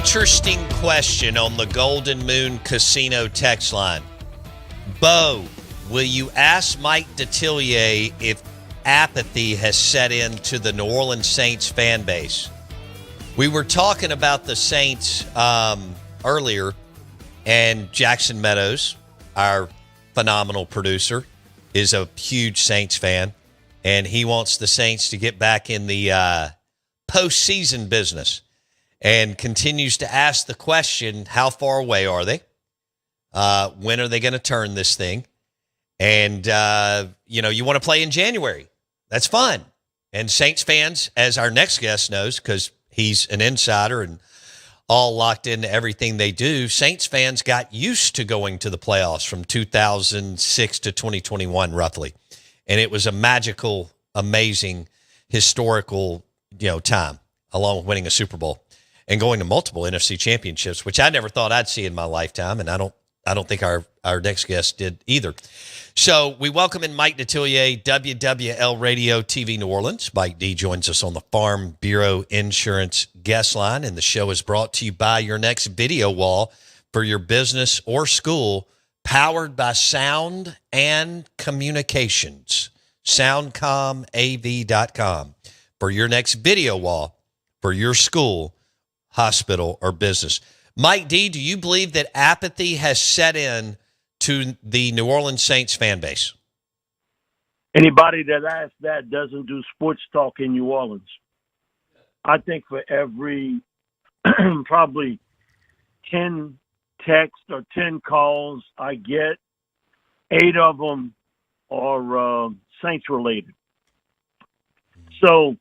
interesting question on the Golden Moon Casino text line. Bo, will you ask Mike Detillier if apathy has set into the New Orleans Saints fan base? We were talking about the Saints earlier, and Jackson Meadows, our phenomenal producer, is a huge Saints fan, and he wants the Saints to get back in the postseason business, and continues to ask the question, how far away are they? When are they going to turn this thing? And, you want to play in January. That's fun. And Saints fans, as our next guest knows, because he's an insider and all locked into everything they do, Saints fans got used to going to the playoffs from 2006 to 2021, roughly. And it was a magical, amazing, historical, time, along with winning a Super Bowl and going to multiple NFC championships, which I never thought I'd see in my lifetime, and I don't think our next guest did either. So we welcome in Mike Detillier, WWL Radio TV New Orleans. Mike D joins us on the Farm Bureau Insurance guest line, and the show is brought to you by your next video wall for your business or school, powered by Sound and Communications, soundcomav.com, for your next video wall for your school, hospital, or business. Mike D, do you believe that apathy has set in to the New Orleans Saints fan base? Anybody that asks that doesn't do sports talk in New Orleans. I think for every probably 10 texts or 10 calls I get, 8 of them are Saints related. So,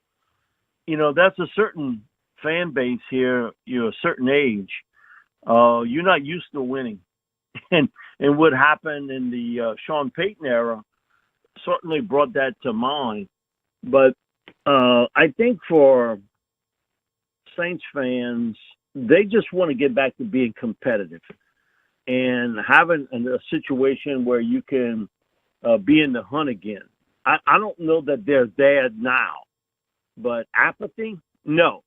that's a certain fan base here. You're a certain age. You're not used to winning. And what happened in the Sean Payton era certainly brought that to mind. But I think for Saints fans, they just want to get back to being competitive and having a situation where you can be in the hunt again. I don't know that they're there now, but apathy, no.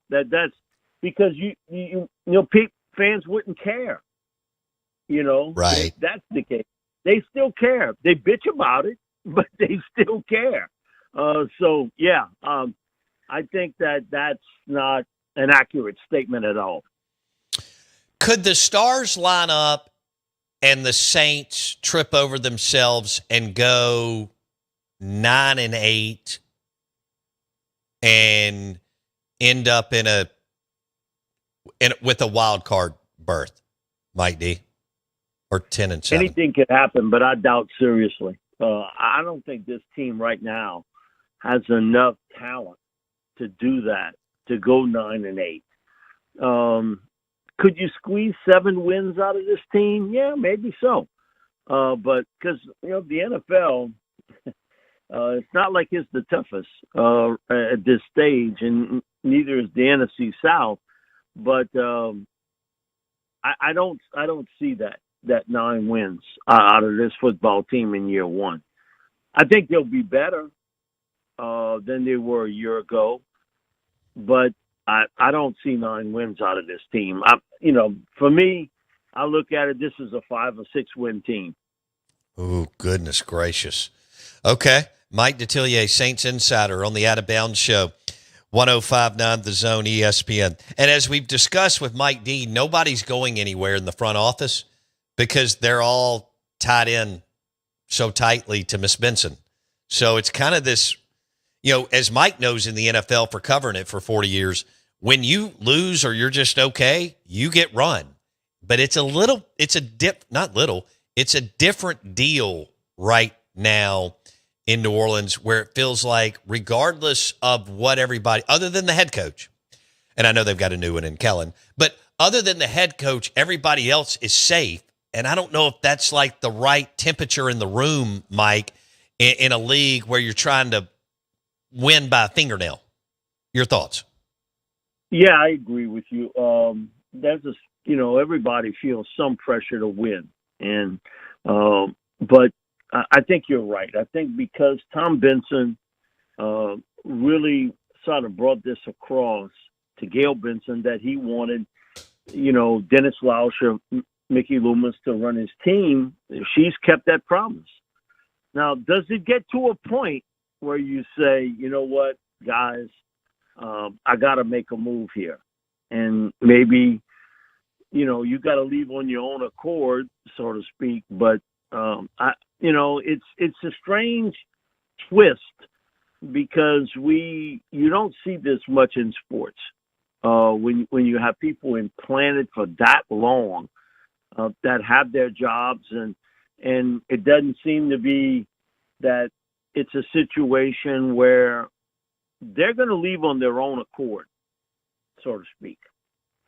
That's because fans wouldn't care. Right. That's the case. They still care. They bitch about it, but they still care. I think that's not an accurate statement at all. Could the stars line up and the Saints trip over themselves and go 9-8 and end up with a wild card berth, Mike D, or 10-7? Anything could happen, but I doubt seriously. I don't think this team right now has enough talent to do that, to go 9-8. Could you squeeze 7 wins out of this team? Yeah, maybe so. But because the NFL, it's not like it's the toughest at this stage, and neither is the NFC South. But I don't see that 9 wins out of this football team in year one. I think they'll be better than they were a year ago, but I don't see 9 wins out of this team. For me, I look at it, this is a 5 or 6 win team. Oh, goodness gracious. Okay. Mike Detillier, Saints Insider on the Out of Bounds Show, 105.9 The Zone, ESPN. And as we've discussed with Mike D, nobody's going anywhere in the front office because they're all tied in so tightly to Miss Benson. So it's kind of this, as Mike knows in the NFL for covering it for 40 years, when you lose or you're just okay, you get run. But it's a different deal right now in New Orleans, where it feels like regardless of what everybody, other than the head coach, and I know they've got a new one in Kellen, but other than the head coach, everybody else is safe. And I don't know if that's like the right temperature in the room, Mike, in a league where you're trying to win by a fingernail. Your thoughts? Yeah, I agree with you. Everybody feels some pressure to win. But I think you're right. I think because Tom Benson really sort of brought this across to Gail Benson that he wanted, Dennis Lauscher, Mickey Loomis to run his team. She's kept that promise. Now, does it get to a point where you say, you know what, guys, I got to make a move here, and maybe, you got to leave on your own accord, so to speak. But it's a strange twist because you don't see this much in sports when you have people implanted for that long that have their jobs, and it doesn't seem to be that it's a situation where they're going to leave on their own accord, so to speak.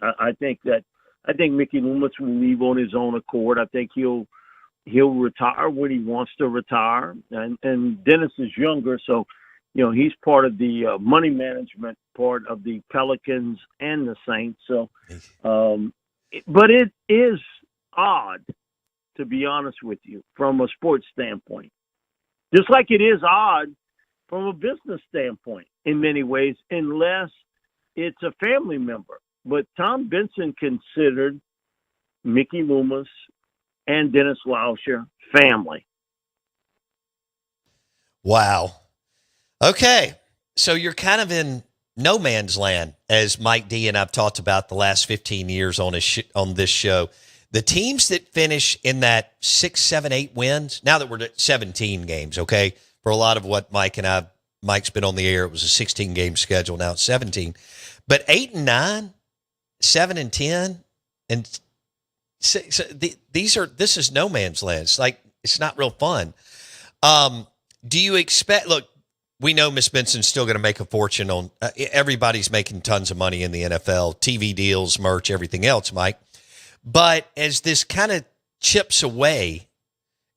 I think Mickey Loomis will leave on his own accord. I think he'll retire when he wants to retire. And Dennis is younger, so he's part of the money management part of the Pelicans and the Saints. So, but it is odd, to be honest with you, from a sports standpoint. Just like it is odd from a business standpoint in many ways, unless it's a family member. But Tom Benson considered Mickey Loomis and Dennis Lauscher family. Wow. Okay. So you're kind of in no man's land, as Mike D and I've talked about the last 15 years on this show. The teams that finish in that 6, 7, 8 wins, now that we're at 17 games, okay? For a lot of what Mike's been on the air, it was a 16-game schedule. Now it's 17. But 8 and 9, 7 and 10, and this is no man's land. It's like, it's not real fun. Do you expect, look, we know Miss Benson's still going to make a fortune on, everybody's making tons of money in the NFL, TV deals, merch, everything else, Mike. But as this kind of chips away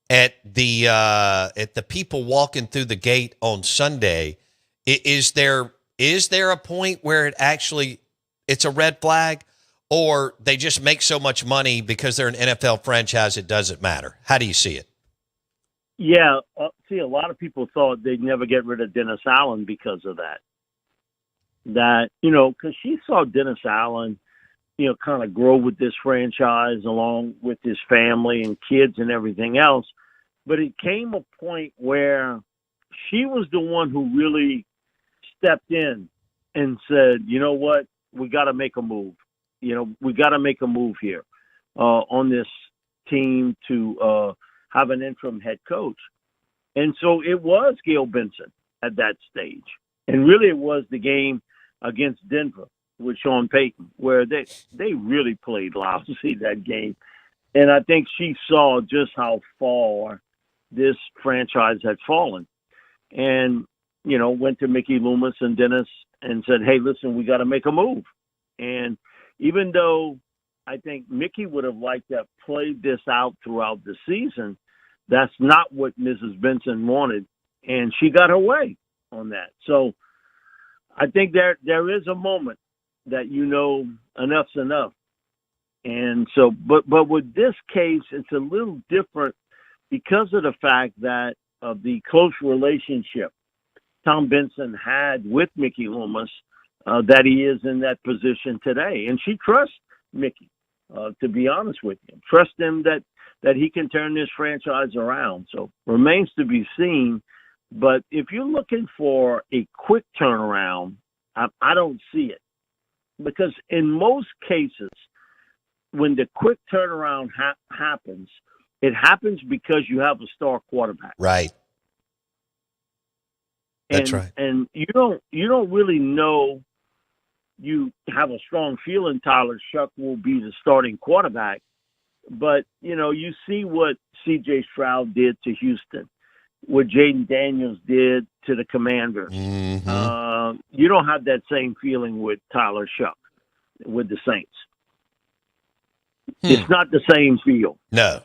at the people walking through the gate on Sunday, is there a point where it's a red flag, or they just make so much money because they're an NFL franchise it doesn't matter? How do you see it? Yeah, see, a lot of people thought they'd never get rid of Dennis Allen because of that. Because she saw Dennis Allen, kind of grow with this franchise along with his family and kids and everything else. But it came a point where she was the one who really stepped in and said, you know what, we got to make a move. We got to make a move here on this team to have an interim head coach. And so it was Gail Benson at that stage. And really it was the game against Denver with Sean Payton, where they really played lousy that game. And I think she saw just how far this franchise had fallen. And, went to Mickey Loomis and Dennis and said, hey, listen, we got to make a move. And even though I think Mickey would have liked to have played this out throughout the season, that's not what Mrs. Benson wanted. And she got her way on that. So I think there is a moment that enough's enough. And so, but with this case, it's a little different because of the fact that of the close relationship Tom Benson had with Mickey Loomis, that he is in that position today. And she trusts Mickey, to be honest with you. Trust him that he can turn this franchise around. So remains to be seen. But if you're looking for a quick turnaround, I don't see it. Because in most cases, when the quick turnaround happens, it happens because you have a star quarterback. Right. That's right. And you don't really know. You have a strong feeling Tyler Shuck will be the starting quarterback, but you see what C.J. Stroud did to Houston, what Jaden Daniels did to the Commanders. Mm-hmm. You don't have that same feeling with Tyler Shuck with the Saints. It's not the same feel. No.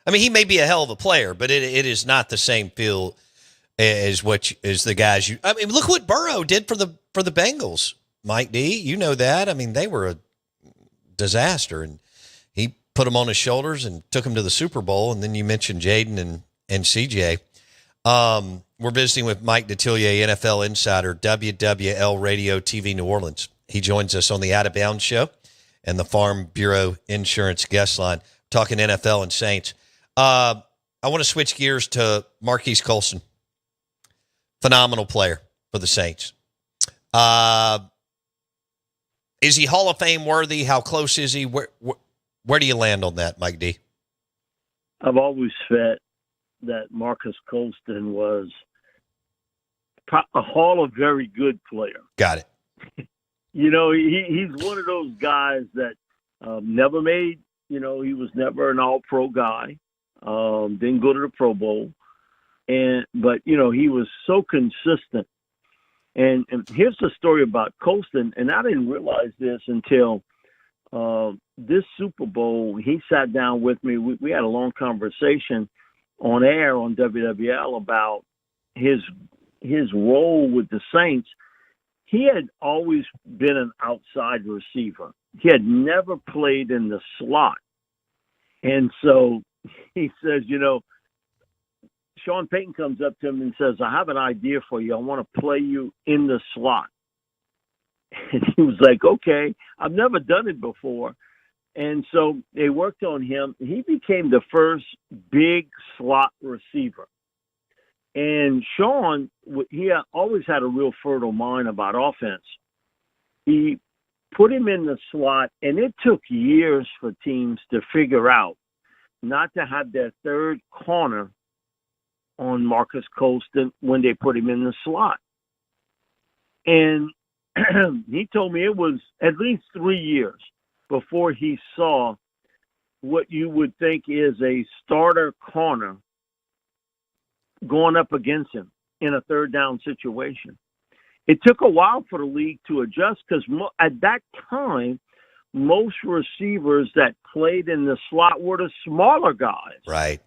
I mean, he may be a hell of a player, but it is not the same feel as the guys I mean, look what Burrow did for the Bengals, Mike D. You know that. I mean, they were a disaster, and he put them on his shoulders and took them to the Super Bowl. And then you mentioned Jaden and CJ. We're visiting with Mike Detillier, NFL insider, WWL Radio TV New Orleans. He joins us on the Out of Bounds show and the Farm Bureau Insurance guest line, talking NFL and Saints. I want to switch gears to Marquise Colston. Phenomenal player for the Saints. Is he Hall of Fame worthy? How close is he? Where do you land on that, Mike D? I've always felt that Marcus Colston was a Hall of very good player. Got it. He's one of those guys that never made, he was never an all-pro guy, didn't go to the Pro Bowl. But he was so consistent. And here's the story about Colston, and I didn't realize this until this Super Bowl. He sat down with me. We had a long conversation on air on WWL about his role with the Saints. He had always been an outside receiver. He had never played in the slot. And so he says, Sean Payton comes up to him and says, I have an idea for you. I want to play you in the slot. And he was like, okay, I've never done it before. And so they worked on him. He became the first big slot receiver. And Sean, he always had a real fertile mind about offense. He put him in the slot, and it took years for teams to figure out not to have their third corner on Marcus Colston when they put him in the slot. And he told me it was at least 3 years before he saw what you would think is a starter corner going up against him in a third down situation. It took a while for the league to adjust because at that time, most receivers that played in the slot were the smaller guys. Right.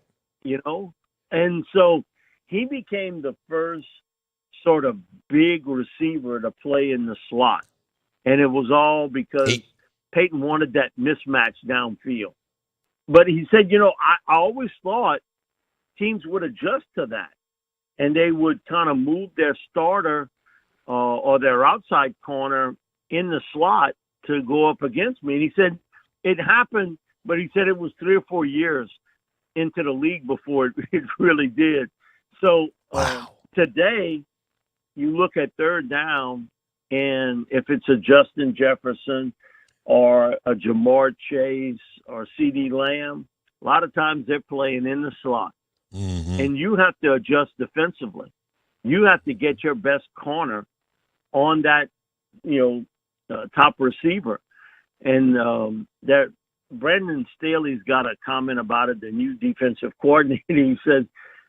And so he became the first sort of big receiver to play in the slot. And it was all because Peyton wanted that mismatch downfield. But he said, I always thought teams would adjust to that. And they would kind of move their starter or their outside corner in the slot to go up against me. And he said it happened, but he said it was 3 or 4 years into the league before it really did. So today, you look at third down, and if it's a Justin Jefferson or a Jamar Chase or CeeDee Lamb, a lot of times they're playing in the slot. Mm-hmm. And you have to adjust defensively. You have to get your best corner on that, top receiver. And that Brandon Staley's got a comment about it, the new defensive coordinator. He says,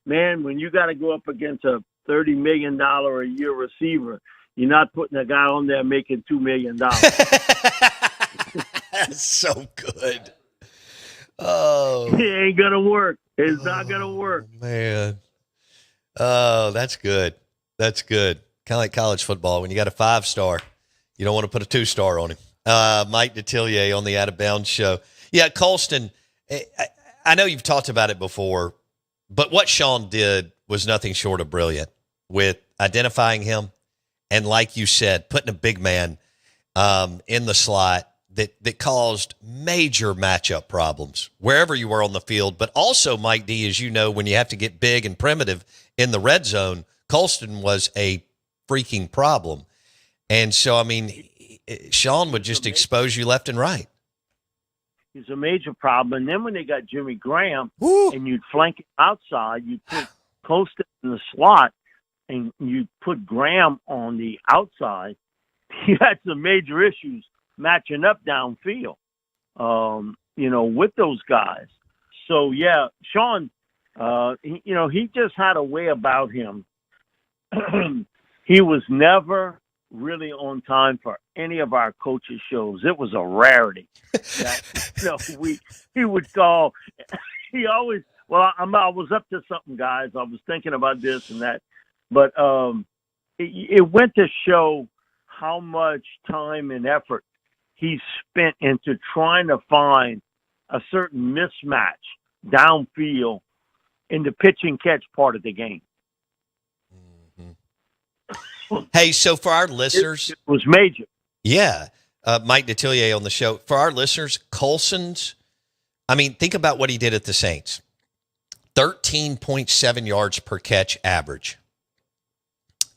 man, when you got to go up against a $30 million a year receiver, you're not putting a guy on there making $2 million. That's so good. Oh, it ain't going to work. It's not going to work. Man. Oh, that's good. That's good. Kind of like college football. When you got a 5-star, you don't want to put a 2-star on him. Mike Detillier on the Out of Bounds show. Yeah, Colston, I know you've talked about it before, but what Sean did was nothing short of brilliant with identifying him and, like you said, putting a big man in the slot that caused major matchup problems wherever you were on the field. But also, Mike D, as you know, when you have to get big and primitive in the red zone, Colston was a freaking problem. And so, I mean, Sean would just expose you left and right. He's a major problem. And then when they got Jimmy Graham, and you'd flank it outside, you'd put Colston in the slot, and you put Graham on the outside, you had some major issues matching up downfield, with those guys. So, yeah, Sean, he just had a way about him. He was never really on time for any of our coaches' shows. It was a rarity. He would call. He always, I was up to something, guys. I was thinking about this and that. But it went to show how much time and effort he spent into trying to find a certain mismatch downfield in the pitch and catch part of the game. Hey, so for our listeners, it was major. yeah, Mike Detillier on the show. For our listeners, Colson's, I mean, think about what he did at the Saints. 13.7 yards per catch average.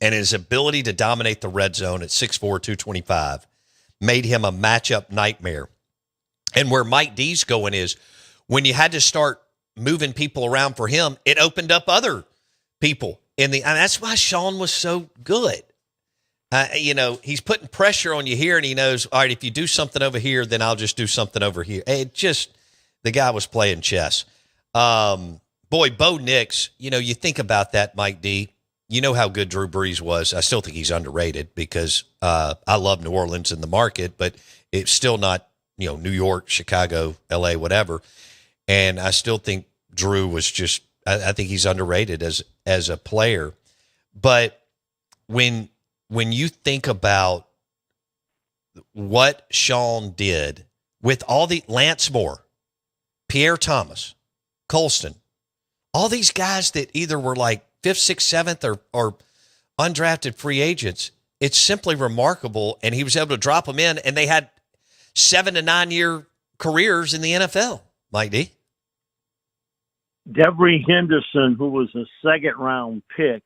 And his ability to dominate the red zone at 6'4", 225 made him a matchup nightmare. And where Mike D's going is when you had to start moving people around for him, it opened up other people and that's why Sean was so good. He's putting pressure on you here, and he knows, all right, if you do something over here, then I'll just do something over here. The guy was playing chess. Boy, Bo Nix, you think about that, Mike D. You know how good Drew Brees was. I still think he's underrated because I love New Orleans in the market, but it's still not, New York, Chicago, L.A., whatever. And I still think Drew was just, I think he's underrated as a player. But when you think about what Sean did with all the Lance Moore, Pierre Thomas, Colston, all these guys that either were like 5th, 6th, 7th or undrafted free agents, it's simply remarkable. And he was able to drop them in, and they had 7 to 9 year careers in the NFL, Mike D. Devery Henderson, who was a second-round pick,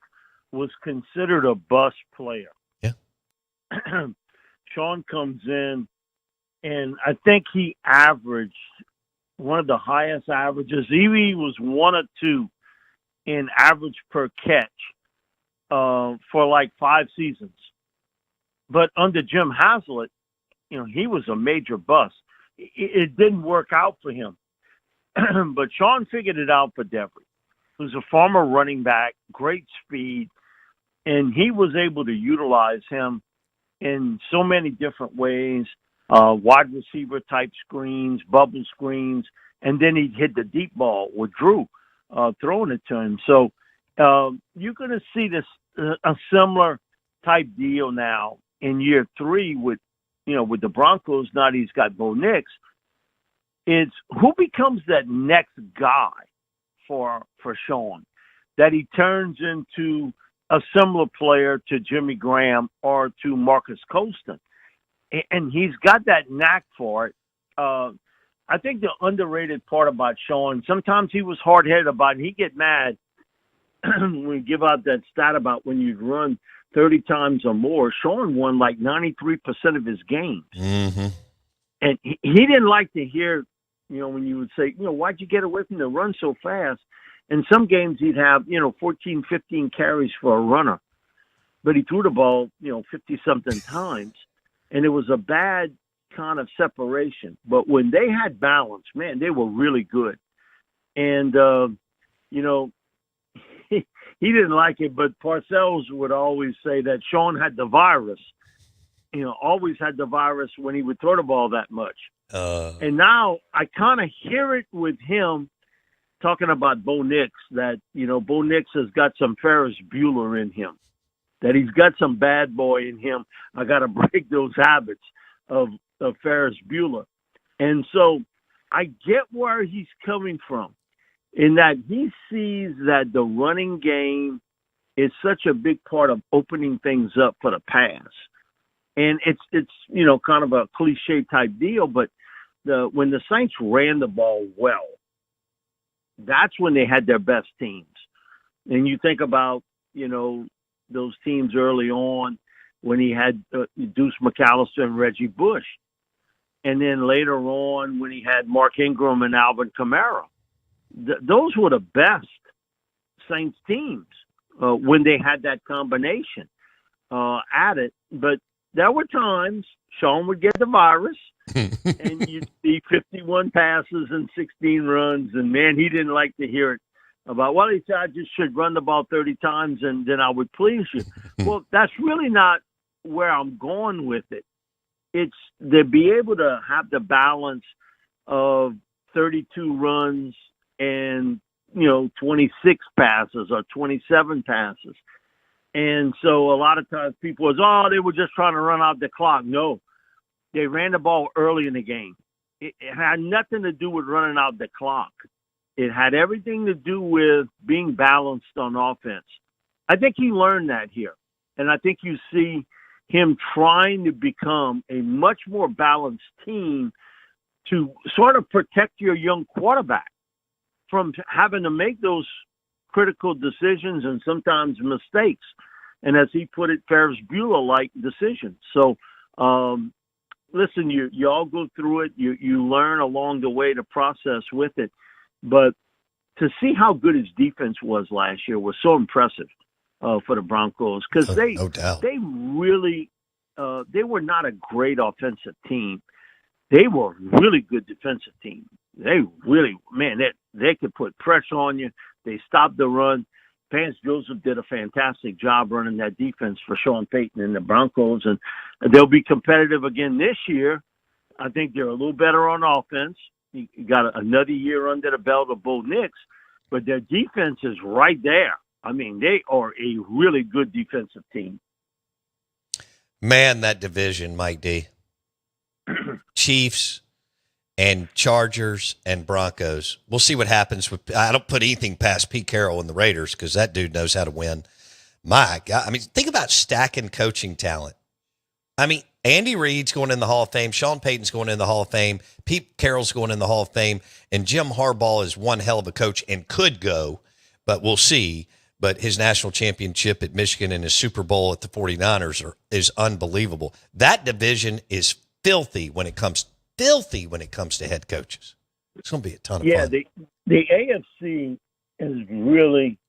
was considered a bust player. Yeah. Sean comes in, and I think he averaged one of the highest averages. He was 1 or 2 in average per catch for like 5 seasons. But under Jim Haslett, he was a major bust. It didn't work out for him. But Sean figured it out for Devery, who's a former running back, great speed, and he was able to utilize him in so many different ways, wide receiver type screens, bubble screens, and then he'd hit the deep ball with Drew throwing it to him. So you're going to see this a similar type deal now in year 3 with the Broncos. Now he's got Bo Nix. It's who becomes that next guy for Sean, that he turns into a similar player to Jimmy Graham or to Marcus Colston. And he's got that knack for it. I think the underrated part about Sean, sometimes he was hard-headed about it. He'd get mad when we give out that stat about when you'd run 30 times or more. Sean won like 93% of his games. Mm-hmm. And he didn't like to hear, when you would say, why'd you get away from the run so fast? In some games he'd have, 14, 15 carries for a runner. But he threw the ball, 50-something times. And it was a bad kind of separation. But when they had balance, man, they were really good. And, he didn't like it, but Parcells would always say that Sean had the virus. Always had the virus when he would throw the ball that much. And now I kind of hear it with him talking about Bo Nix, that, Bo Nix has got some Ferris Bueller in him, that he's got some bad boy in him. I got to break those habits of Ferris Bueller. And so I get where he's coming from, in that he sees that the running game is such a big part of opening things up for the pass. And it's kind of a cliche type deal, but when the Saints ran the ball well, that's when they had their best teams. And you think about, those teams early on when he had Deuce McAllister and Reggie Bush. And then later on when he had Mark Ingram and Alvin Kamara. Those were the best Saints teams when they had that combination at it. But there were times Sean would get the virus and you'd see 51 passes and 16 runs. And, man, he didn't like to hear it about, well, he said, I just should run the ball 30 times and then I would please you. Well, that's really not where I'm going with it. It's to be able to have the balance of 32 runs and, 26 passes or 27 passes. And so a lot of times people was, they were just trying to run out the clock. No, they ran the ball early in the game. It had nothing to do with running out the clock. It had everything to do with being balanced on offense. I think he learned that here. And I think you see him trying to become a much more balanced team to sort of protect your young quarterback from having to make those critical decisions and sometimes mistakes. And as he put it, Ferris Bueller-like decisions. So, listen, you all go through it. You learn along the way to process with it. But to see how good his defense was last year was so impressive for the Broncos, because they really they were not a great offensive team. They were a really good defensive team. They really, man, they could put pressure on you. They stopped the run. Vance Joseph did a fantastic job running that defense for Sean Payton and the Broncos, and they'll be competitive again this year. I think they're a little better on offense. You got another year under the belt of Bo Nix, but their defense is right there. I mean, they are a really good defensive team. Man, that division, Mike D. Chiefs and Chargers and Broncos. We'll see what happens with. I don't put anything past Pete Carroll and the Raiders because that dude knows how to win. My God, I mean, think about stacking coaching talent. I mean, Andy Reid's going in the Hall of Fame. Sean Payton's going in the Hall of Fame. Pete Carroll's going in the Hall of Fame. And Jim Harbaugh is one hell of a coach and could go, but we'll see. But his national championship at Michigan and his Super Bowl at the 49ers is unbelievable. That division is filthy when it comes to head coaches. It's going to be a ton of fun. Yeah, the AFC is really,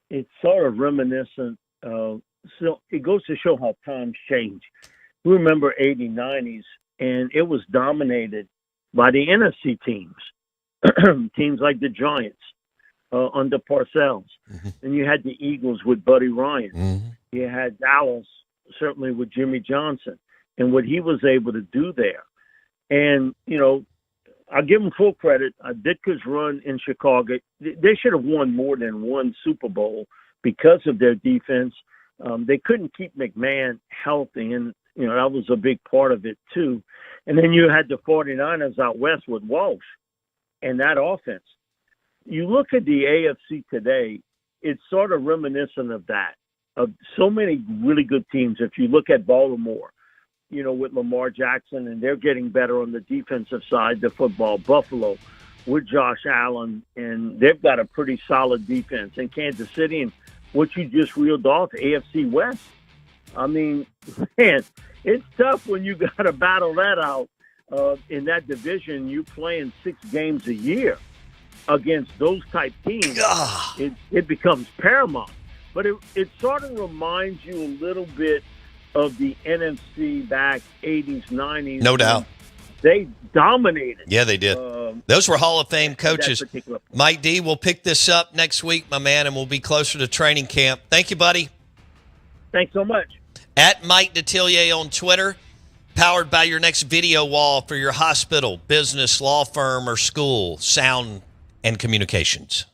it's sort of reminiscent of, so it goes to show how times change. We remember 80s, 90s, and it was dominated by the NFC teams, teams like the Giants under Parcells. Mm-hmm. And you had the Eagles with Buddy Ryan. Mm-hmm. You had Dallas, certainly with Jimmy Johnson, and what he was able to do there. And, you know, I'll give him full credit. Ditka's run in Chicago, they should have won more than one Super Bowl because of their defense. They couldn't keep McMahon healthy, and, you know, that was a big part of it, too. And then you had the 49ers out west with Walsh and that offense. You look at the AFC today, it's sort of reminiscent of that, of so many really good teams. If you look at Baltimore, you know, with Lamar Jackson, and they're getting better on the defensive side, the football. Buffalo with Josh Allen, and they've got a pretty solid defense. And Kansas City, and what you just reeled off, AFC West. I mean, man, it's tough when you got to battle that out in that division. You playing 6 games a year against those type teams. It becomes paramount. But it sort of reminds you a little bit of the NFC back 80s, 90s. No doubt. They dominated. Yeah, they did. Those were Hall of Fame coaches. Mike D, we'll pick this up next week, my man, and we'll be closer to training camp. Thank you, buddy. Thanks so much. At Mike Detillier on Twitter, powered by your next video wall for your hospital, business, law firm, or school, sound and communications.